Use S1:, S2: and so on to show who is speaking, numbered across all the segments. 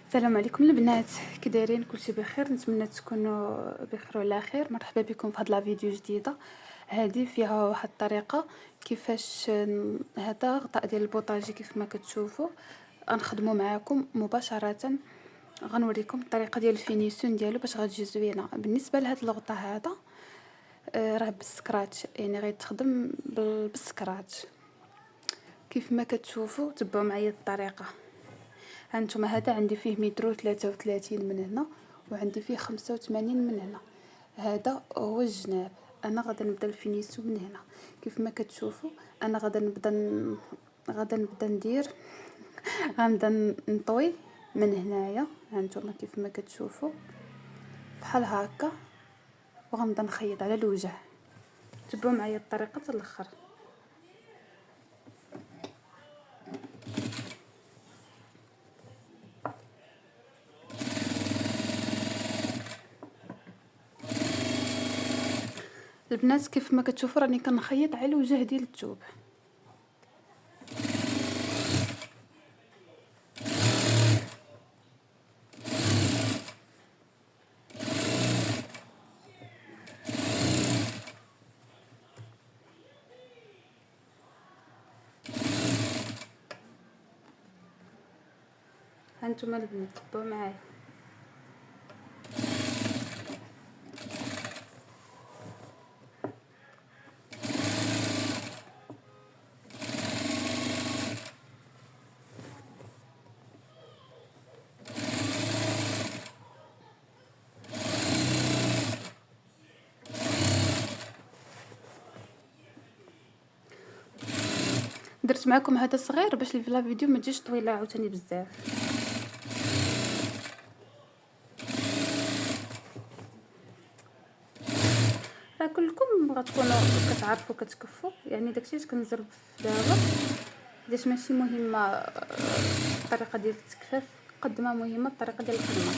S1: السلام عليكم البنات، كي دايرين؟ كلشي بخير؟ نتمنى تكونوا بخير وعلى خير. مرحبا بكم في هاد لا فيديو جديده. هذه فيها واحد الطريقه كيفاش هذا غطاء ديال البوطاجي كيف ما كتشوفوا غنخدموا معاكم مباشره. غنوريكم الطريقه ديال الفينيسيون ديالو باش غتجي زوينه. بالنسبه لهذا الغطاء هذا راه بالسكراتش، يعني غيتخدم بالسكراتش كيف ما كتشوفوا. تبعوا معايا الطريقه. هانتوما هذا عندي فيه 133 من هنا، وعندي فيه 85 من هنا. هذا هو الجناب. انا غادي نبدا الفينيسيون من هنا كيف ما كتشوفوا. انا غادي نبدا ندير غنبدا نطوي من هنايا. هانتوما كيف ما كتشوفوا بحال هكا، وغنبدا نخيط على الوجه. تبعوا معايا الطريقه حتى الاخر. البنات كيف ما كتشوفوا راني كنخيط على الوجه ديال الثوب. هانتوما البنات تبعوا معايا. درت معكم هذا صغير باش لا فيديو ما تجيش طويله عاوتاني بزاف. راه كلكم غتكونوا كتعرفوا كتكفوا، يعني داكشي اللي كنزرب دابا حيت ماشي مهمه الطريقه ديال التكفاف قد ما مهمه الطريقه ديال الخدمه.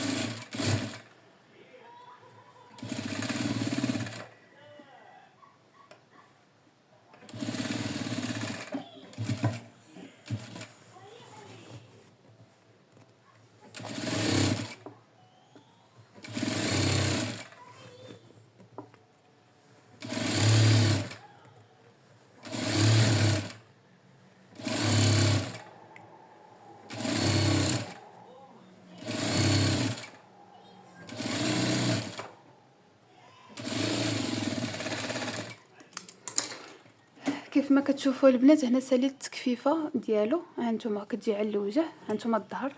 S1: كيف ما كتشوفوا البنات هنا ساليت التكفيفه ديالو. هانتوما كتجي على الوجه. هانتوما الظهر،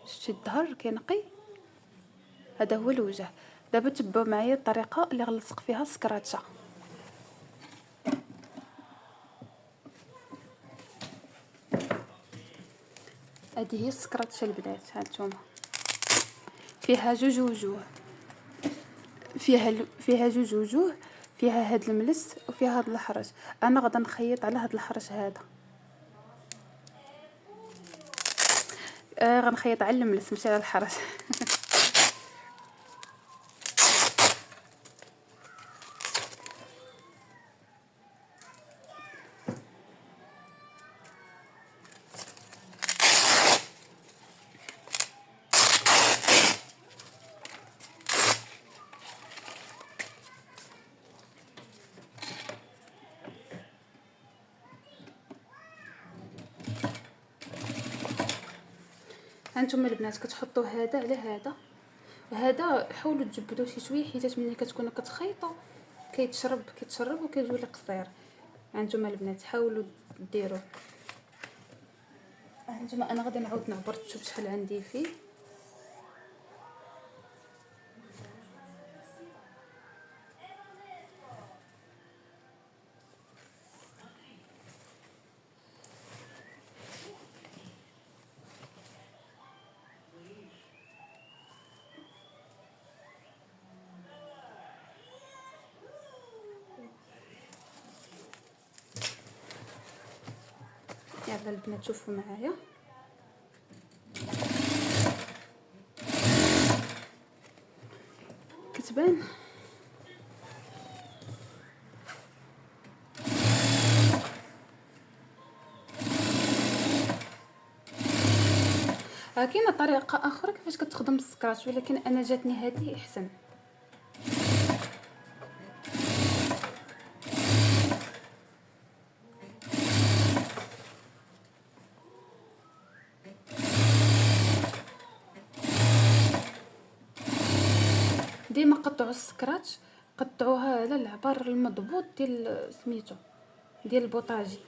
S1: شتي الظهر كينقي. هذا هو الوجه. دابا تبعوا معايا الطريقه اللي غنلصق فيها السكراتشه. هذه هي السكراتشه البنات. هانتوما فيها جوج وجوه، فيها جوج وجوه، فيها هاد الملس وفيها هاد الحرش. انا غادا نخيط على هاد الحرش هذا. غنخيط على الملس ماشي على الحرش. هانتوما البنات كتحطوا هذا على هذا، وهذا حاولوا تجبدوه شي شويه حيت ملي كتكونوا كتخيطوا كيتشرب وكيولي قصير. هانتوما البنات حاولوا ديروه. هانتوما انا غادي نعاود نعبر الثوب شحال عندي فيه. يلا البنات شوفوا معايا. كتبان كاينه طريقه اخرى كيفاش كتخدم السكراتش، ولكن انا جاتني هذه احسن. ديما قطعوا السكراتش، قطعوها على العبار المضبوط ديال سميتو ديال البوطاجي.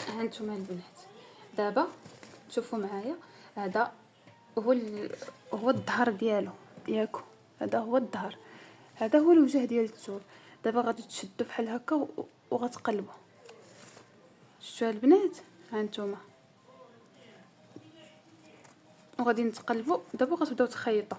S1: هانتوما البنات دابا شوفوا معايا، هذا هو هو الظهر ديالو ياكو، هذا هو الظهر، هذا هو الوجه ديال الثوب. دابا غادي تشدوا بحال هكا وغتقلبوا. شفتوا البنات؟ هانتوما وغادي نتقلبوا. دابا غتبداو تخيطوا.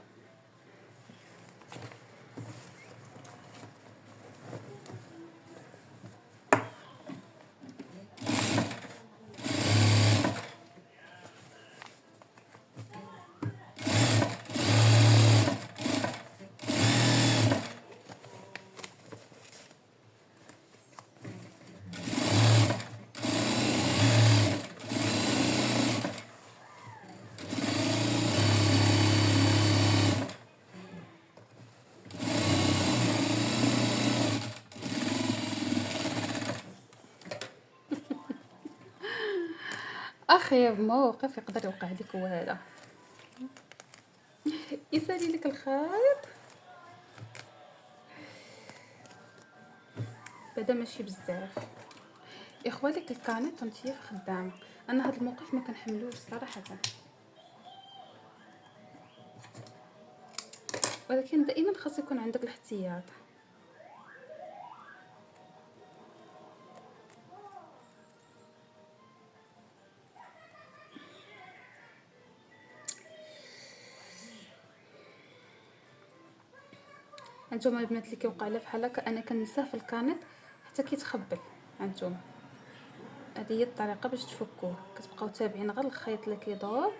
S1: اخي موقف يقدر يوقع لك هو هذا، يسالي لك الخيط بعدا ماشي بزاف. اخوالك الكانيط وانتي في خدامه، انا هذا الموقف ما كنحملوش صراحه، ولكن دائما خاص يكون عندك الاحتياط. هانتوما البنات اللي كيوقع لها بحال هكا، انا كنساه في الكانيط حتى كيتخبل. هانتوما هذه هي الطريقه باش تفكوه، كتبقاو تابعين غير الخيط اللي كيدور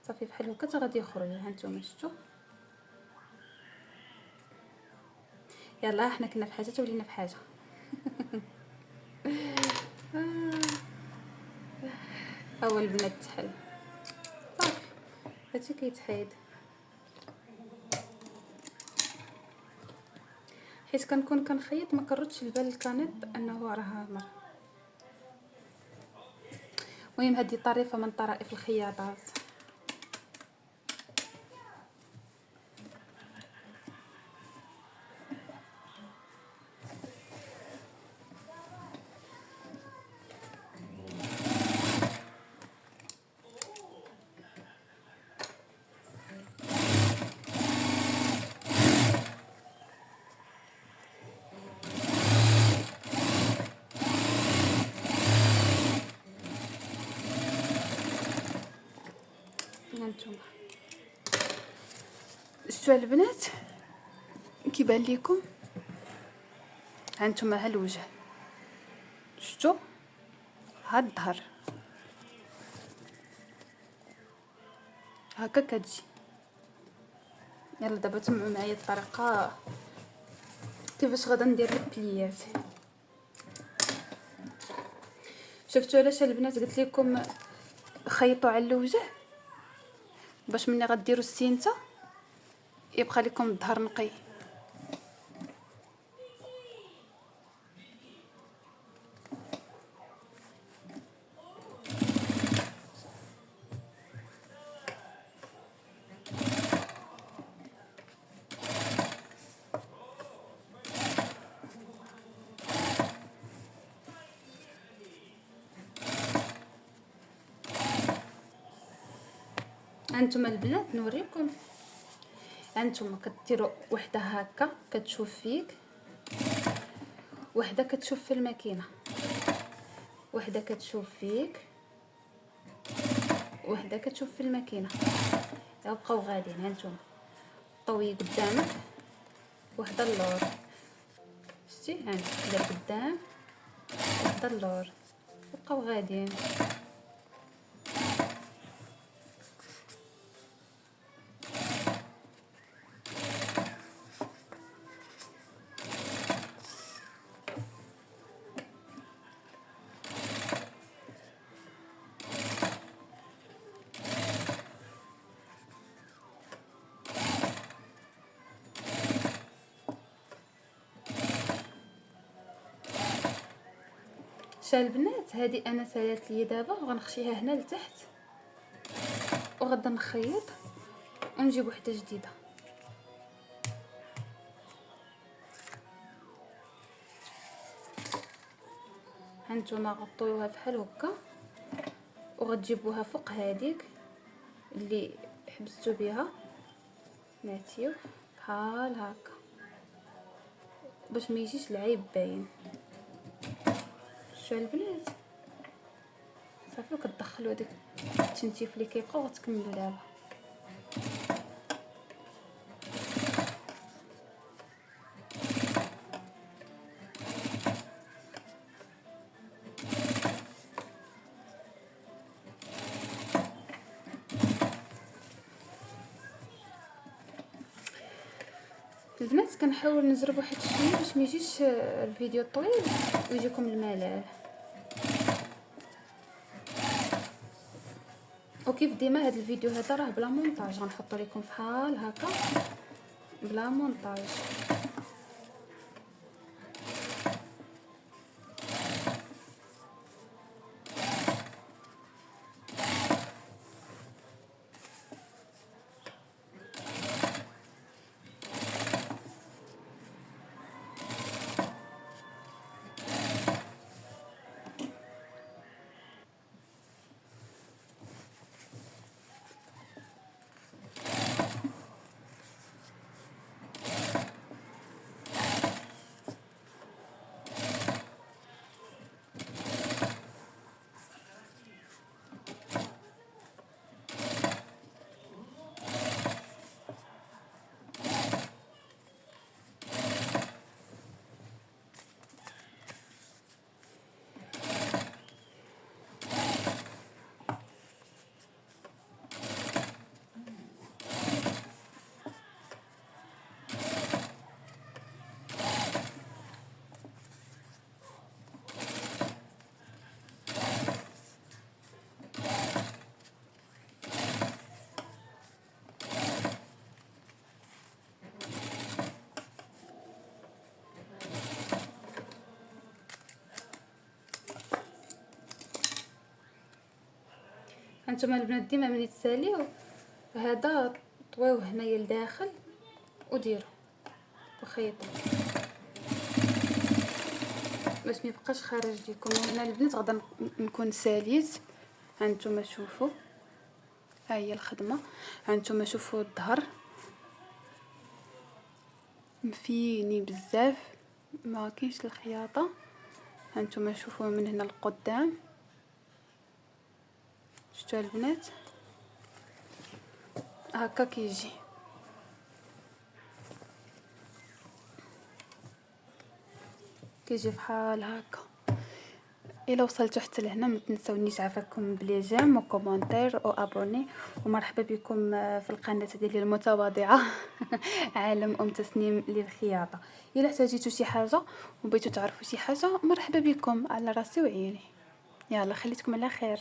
S1: صافي بحال هكا حتى غادي يخرج. هانتوما شفتوا؟ يلا حنا كنا في حاجه ولينا في حاجه. اول البنات تحل صافي هادشي كيتحيد، حيت كنكون كنخيط ما كنردش البال الكانيط انه راه مر. المهم هذه طريفه من طرائف الخياطات. هانتوما شفتوا البنات كيبان لكم؟ هانتوما ها الوجه، شفتوا؟ ها الظهر هكا كتجي. يلا دابا تسمعوا معايا الطريقه كيفاش غادا ندير البليات. شفتوا علاش البنات قلت لكم خيطوا على الوجه؟ باش ملي غديروا السينته يبقى لكم الظهر نقي. هانتوما البنات نوريكم، هانتوما كديروا وحده هكا كتشوف فيك، وحده كتشوف في الماكينه، وحده كتشوف فيك، وحده كتشوف في الماكينه. بقاو غاديين. هانتوما طوي قدامك وحده اللور، شتي؟ هاني وحده قدام وحده اللور، بقاو غاديين. شتا البنات، هذه انا سالات لي دابا وغنخشيها هنا لتحت وغدا نخيط ونجيب وحده جديده. هانتوما غطيوها بحال هكا وغتجيبوها فوق هذيك اللي حبستو بها، ناتيو بحال هكا باش ما يجيش العيب باين. شو البنات صافي، كتدخلوا هذاك التنتيف اللي كيبقى وغتكملوا دابا. البنات كنحاول نزرب واحد شويه باش ما يجيش الفيديو طويل ويجيكم الملل. وكيف ديما هذا الفيديو هذا راه بلا مونتاج، غنحط لكم بحال هكا بلا مونتاج. هانتوما البنات ديما ملي تساليو هذا طويوه هنايا لداخل وديروا وخيطوا باش ما يبقاش خارج ليكم. هنا البنات غدا نكون ساليت. هانتوما شوفوا، ها هي الخدمه. هانتوما شوفوا الظهر مفيني بزاف، ما كاينش الخياطه. هانتوما شوفوا من هنا القدام، شفتوا البنات هكا كيجي. بحال هكا. الى وصلتوا حتى لهنا ما تنسونيش عافاكم بلي جيم وكومونتير وابوني، ومرحبا بكم في القناه ديالي المتواضعه عالم تسنيم للخياطه. الى احتاجيتوا شي حاجه وبغيتوا تعرفوا شي حاجه مرحبا بكم، على راسي وعيني. يلا خليتكم على خير.